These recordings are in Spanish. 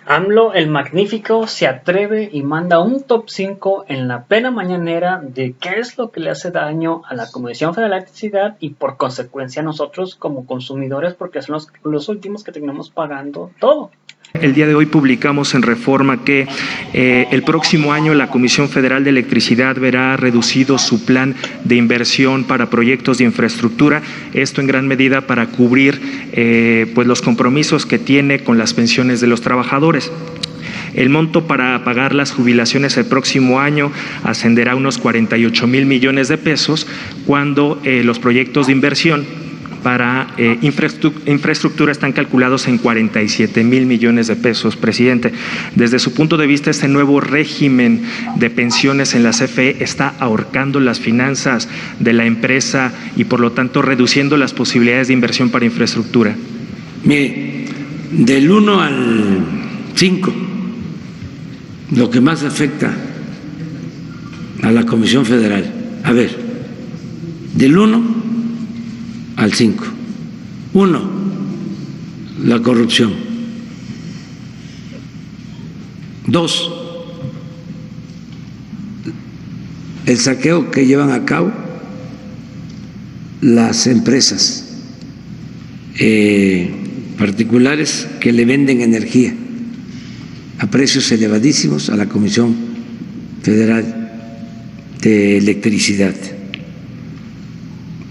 AMLO el Magnífico se atreve y manda un top 5 en la plena mañanera de qué es lo que le hace daño a la Comisión Federal de Electricidad y por consecuencia a nosotros como consumidores porque son los últimos que terminamos pagando todo. El día de hoy publicamos en Reforma que el próximo año la Comisión Federal de Electricidad verá reducido su plan de inversión para proyectos de infraestructura, esto en gran medida para cubrir pues los compromisos que tiene con las pensiones de los trabajadores. El monto para pagar las jubilaciones el próximo año ascenderá a unos 48,000 millones de pesos, cuando los proyectos de inversión para infraestructura están calculados en 47,000 millones de pesos, presidente. Desde su punto de vista, este nuevo régimen de pensiones en la CFE está ahorcando las finanzas de la empresa y, por lo tanto, reduciendo las posibilidades de inversión para infraestructura. Mire, del 1 al 5, lo que más afecta a la Comisión Federal, a ver, del 1 al 5. 1, la corrupción. 2, el saqueo que llevan a cabo las empresas particulares que le venden energía a precios elevadísimos a la Comisión Federal de Electricidad.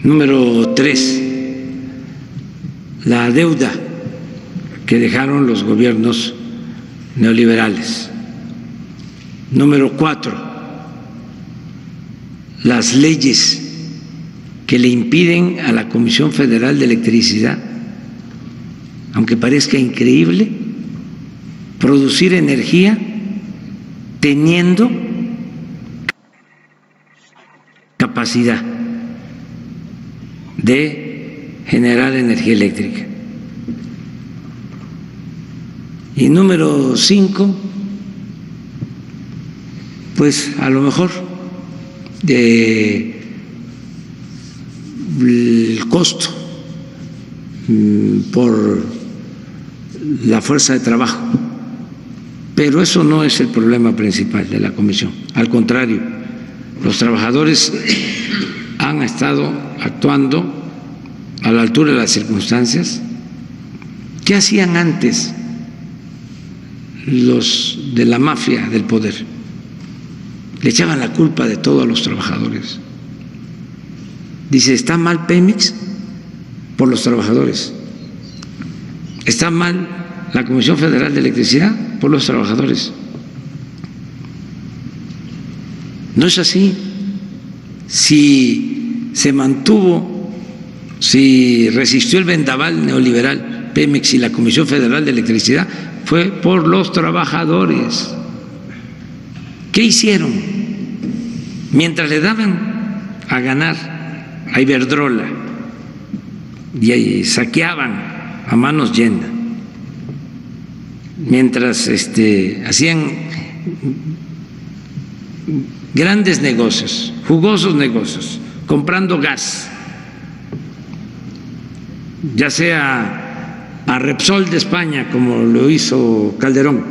Número 3, la deuda que dejaron los gobiernos neoliberales. Número 4, las leyes que le impiden a la Comisión Federal de Electricidad, aunque parezca increíble, producir energía teniendo capacidad de generar energía eléctrica. Y número 5, pues a lo mejor el costo por la fuerza de trabajo, pero eso no es el problema principal de la comisión. Al contrario, los trabajadores han estado actuando a la altura de las circunstancias. ¿Qué hacían antes los de la mafia del poder? Le echaban la culpa de todo a los trabajadores. Dice, está mal Pemex por los trabajadores, está mal la Comisión Federal de Electricidad por los trabajadores. No es así. Si se mantuvo, si resistió el vendaval neoliberal Pemex y la Comisión Federal de Electricidad, fue por los trabajadores. ¿Qué hicieron? Mientras le daban a ganar a Iberdrola y saqueaban a manos llenas, mientras hacían grandes negocios, jugosos negocios, comprando gas, ya sea a Repsol de España, como lo hizo Calderón,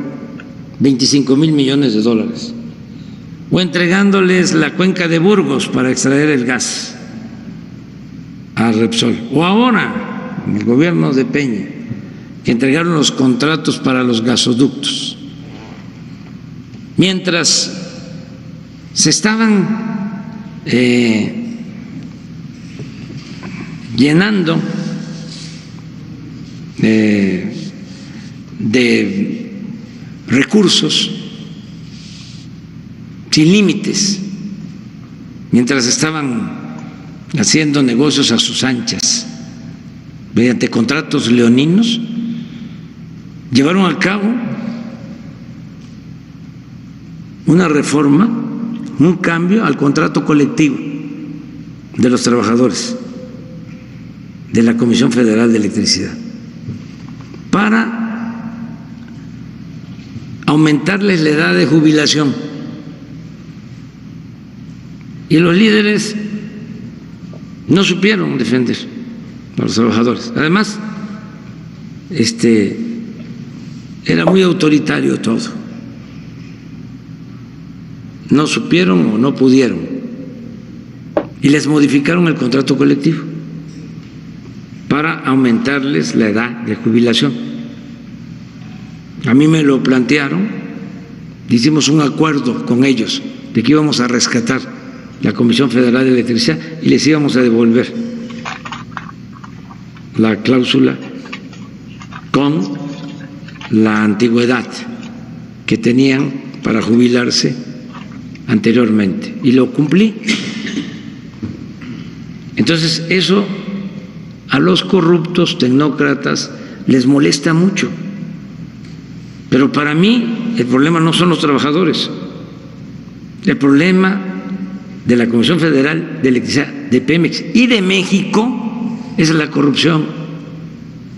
25,000 millones de dólares, o entregándoles la cuenca de Burgos para extraer el gas a Repsol, o ahora en el gobierno de Peña, que entregaron los contratos para los gasoductos. Mientras se estaban llenando de recursos sin límites, mientras estaban haciendo negocios a sus anchas mediante contratos leoninos, llevaron a cabo una reforma, un cambio al contrato colectivo de los trabajadores de la Comisión Federal de Electricidad para aumentarles la edad de jubilación. Y los líderes no supieron defender a los trabajadores. Además, era muy autoritario todo. No supieron o no pudieron. Y les modificaron el contrato colectivo para aumentarles la edad de jubilación. A mí me lo plantearon, hicimos un acuerdo con ellos de que íbamos a rescatar la Comisión Federal de Electricidad y les íbamos a devolver la cláusula con la antigüedad que tenían para jubilarse anteriormente, y lo cumplí. Entonces eso a los corruptos tecnócratas les molesta mucho, pero para mí el problema no son los trabajadores, el problema de la Comisión Federal de Electricidad, de Pemex y de México es la corrupción,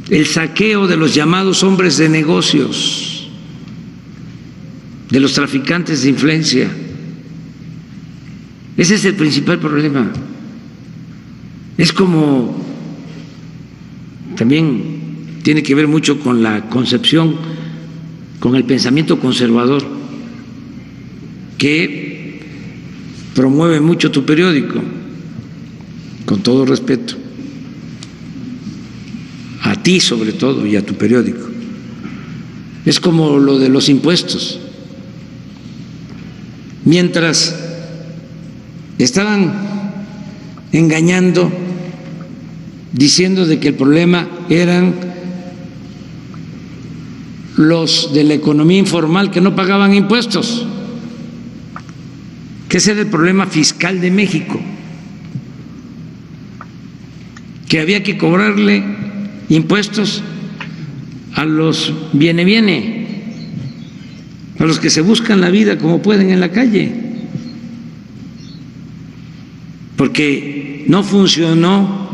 el saqueo de los llamados hombres de negocios, de los traficantes de influencia. Ese es el principal problema. Es como, también tiene que ver mucho con la concepción, con el pensamiento conservador que promueve mucho tu periódico, con todo respeto, a ti sobre todo y a tu periódico. Es como lo de los impuestos. Mientras estaban engañando, diciendo de que el problema eran los de la economía informal que no pagaban impuestos, que ese era el problema fiscal de México, que había que cobrarle impuestos a los viene, a los que se buscan la vida como pueden en la calle, porque no funcionó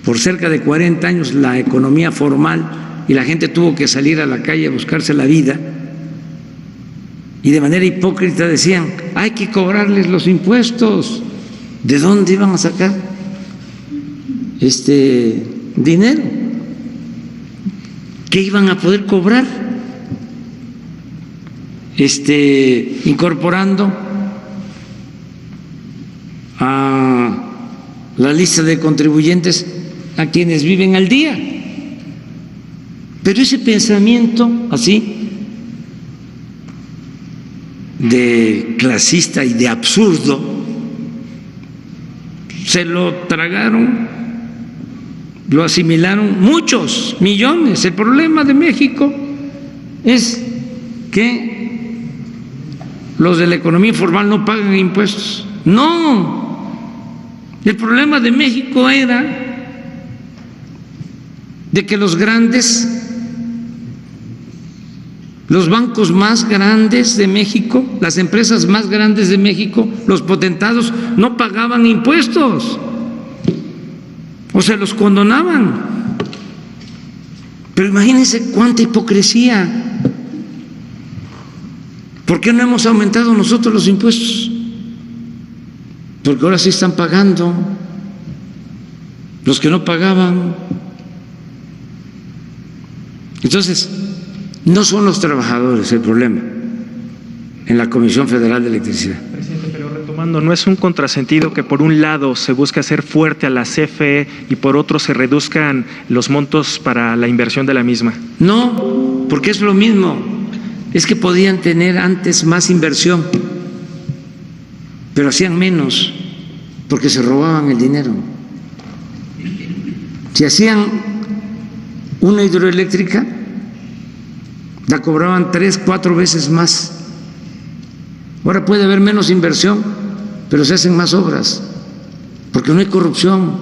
por cerca de 40 años la economía formal y la gente tuvo que salir a la calle a buscarse la vida, y de manera hipócrita decían, hay que cobrarles los impuestos. ¿De dónde iban a sacar dinero? ¿Qué iban a poder cobrar? Incorporando a la lista de contribuyentes a quienes viven al día. Pero ese pensamiento así de clasista y de absurdo se lo tragaron, lo asimilaron muchos millones. El problema de México es que los de la economía informal no pagan impuestos. No, el problema de México era de que los grandes, los bancos más grandes de México, las empresas más grandes de México, los potentados, no pagaban impuestos o se los condonaban. Pero imagínense cuánta hipocresía. ¿Por qué no hemos aumentado nosotros los impuestos? Porque ahora sí están pagando los que no pagaban. Entonces, no son los trabajadores el problema en la Comisión Federal de Electricidad. Presidente, pero retomando, ¿no es un contrasentido que por un lado se busque hacer fuerte a la CFE y por otro se reduzcan los montos para la inversión de la misma? No, porque es lo mismo. Es que podían tener antes más inversión, pero hacían menos porque se robaban el dinero. Si hacían una hidroeléctrica, la cobraban 3, 4 veces más. Ahora puede haber menos inversión, pero se hacen más obras, porque no hay corrupción.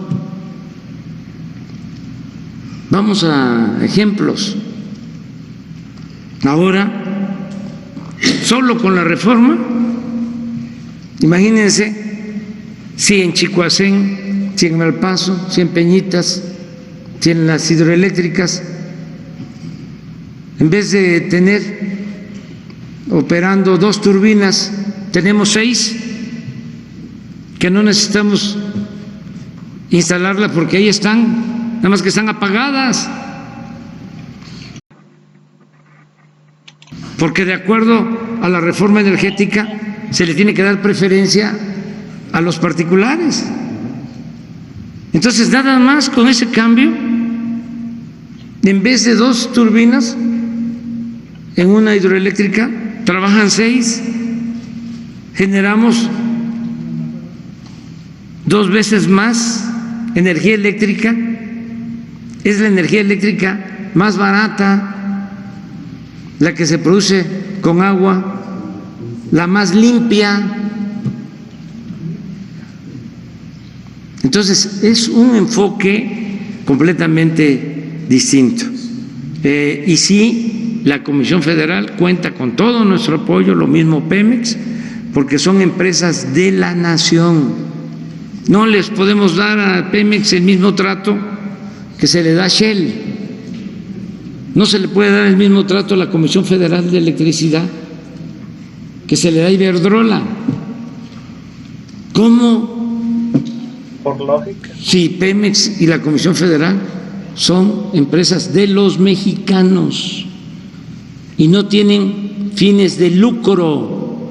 Vamos a ejemplos. Ahora, solo con la reforma, imagínense si en Chicoacén, si en Malpaso, si en Peñitas, si en las hidroeléctricas, en vez de tener operando 2 turbinas, tenemos 6, que no necesitamos instalarlas porque ahí están, nada más que están apagadas. porque de acuerdo a la reforma energética se le tiene que dar preferencia a los particulares. Entonces, nada más con ese cambio, en vez de 2 turbinas en una hidroeléctrica, trabajan 6, generamos 2 veces más energía eléctrica, es la energía eléctrica más barata, la que se produce con agua, la más limpia. Entonces, es un enfoque completamente distinto. Y sí, la Comisión Federal cuenta con todo nuestro apoyo, lo mismo Pemex, porque son empresas de la nación. No les podemos dar a Pemex el mismo trato que se le da a Shell. No se le puede dar el mismo trato a la Comisión Federal de Electricidad que se le da a Iberdrola. ¿Cómo? Por lógica. Sí, Pemex y la Comisión Federal son empresas de los mexicanos y no tienen fines de lucro.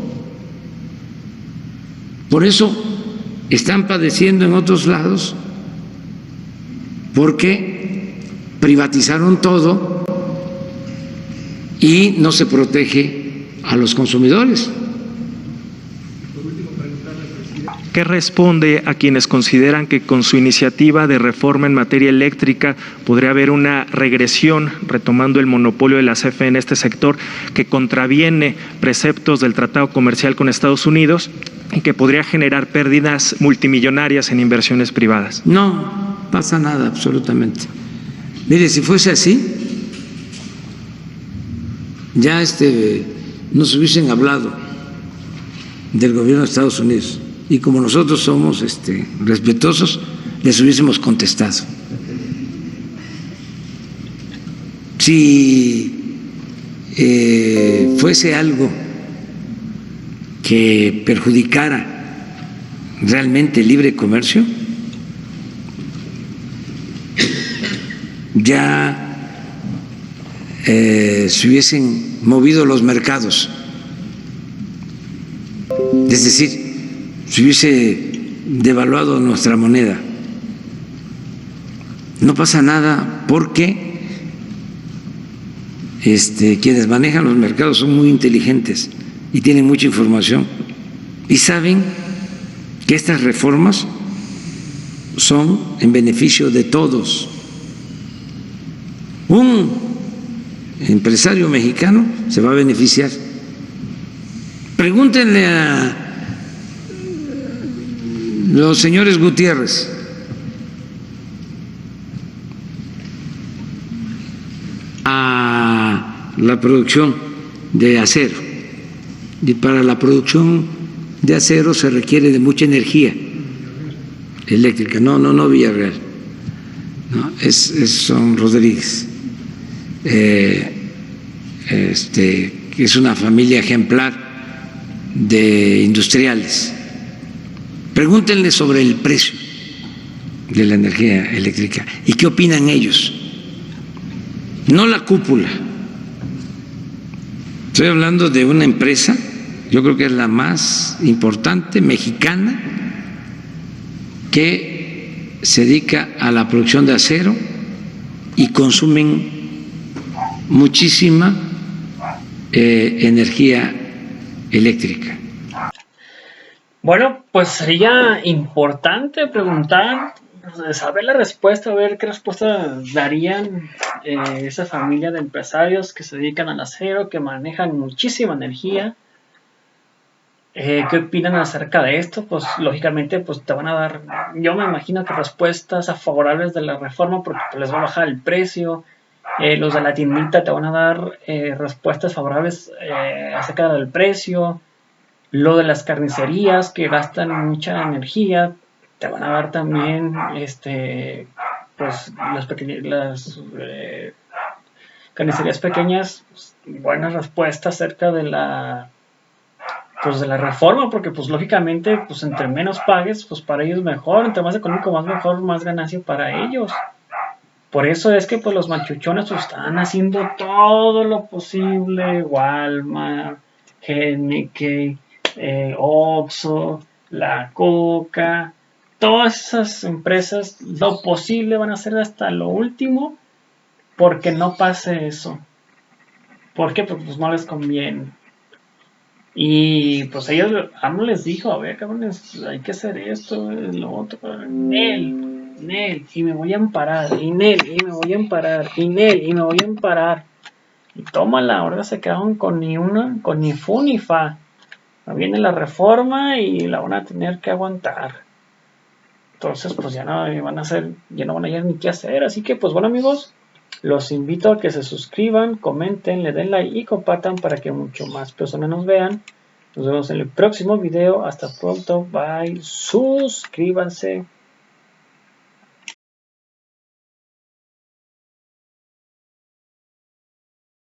Por eso están padeciendo en otros lados, porque privatizaron todo y no se protege a los consumidores. ¿Qué responde a quienes consideran que con su iniciativa de reforma en materia eléctrica podría haber una regresión, retomando el monopolio de la CFE en este sector, que contraviene preceptos del Tratado Comercial con Estados Unidos y que podría generar pérdidas multimillonarias en inversiones privadas? No pasa nada, absolutamente. Mire, si fuese así, ya nos hubiesen hablado del gobierno de Estados Unidos. Y como nosotros somos respetuosos, les hubiésemos contestado. Si fuese algo que perjudicara realmente el libre comercio, ya se hubiesen movido los mercados. Es decir, se hubiese devaluado nuestra moneda. No pasa nada porque quienes manejan los mercados son muy inteligentes y tienen mucha información y saben que estas reformas son en beneficio de todos. Un empresario mexicano se va a beneficiar. Pregúntenle a los señores Gutiérrez, a la producción de acero, y para la producción de acero se requiere de mucha energía eléctrica. No Villarreal, no, son Rodríguez, que es una familia ejemplar de industriales. Pregúntenle sobre el precio de la energía eléctrica y qué opinan ellos, no la cúpula. Estoy hablando de una empresa, yo creo que es la más importante mexicana, que se dedica a la producción de acero y consumen muchísima energía eléctrica. Bueno, pues sería importante preguntar, saber la respuesta, a ver qué respuesta darían esa familia de empresarios que se dedican al acero, que manejan muchísima energía. ¿Qué opinan acerca de esto? Pues lógicamente pues te van a dar, yo me imagino que respuestas favorables de la reforma porque pues, les va a bajar el precio. Los de la tiendita te van a dar respuestas favorables acerca del precio. Lo de las carnicerías que gastan mucha energía, te van a dar también pues las carnicerías pequeñas, pues, buenas respuestas acerca de la reforma, porque pues lógicamente pues entre menos pagues, pues para ellos mejor, entre más económico más mejor, más ganancia para ellos. Por eso es que pues los machuchones están haciendo todo lo posible, Walmart, GNK, Oxxo, la Coca, todas esas empresas lo posible van a hacer hasta lo último porque no pase eso. ¿Por qué? Porque pues no les conviene. Y pues ellos, AMLO les dijo, a ver, cabrones, hay que hacer esto, lo otro, Nel, y me voy a amparar, y Nel, y me voy a amparar, y Nel, y me voy a amparar. Y tómala, ahora se quedaron con ni fu ni fa. Viene la reforma y la van a tener que aguantar. Entonces, pues ya no van a hacer, ya no van a hallar ni qué hacer. Así que, pues bueno, amigos, los invito a que se suscriban, comenten, le den like y compartan para que mucho más personas nos vean. Nos vemos en el próximo video. Hasta pronto. Bye. Suscríbanse.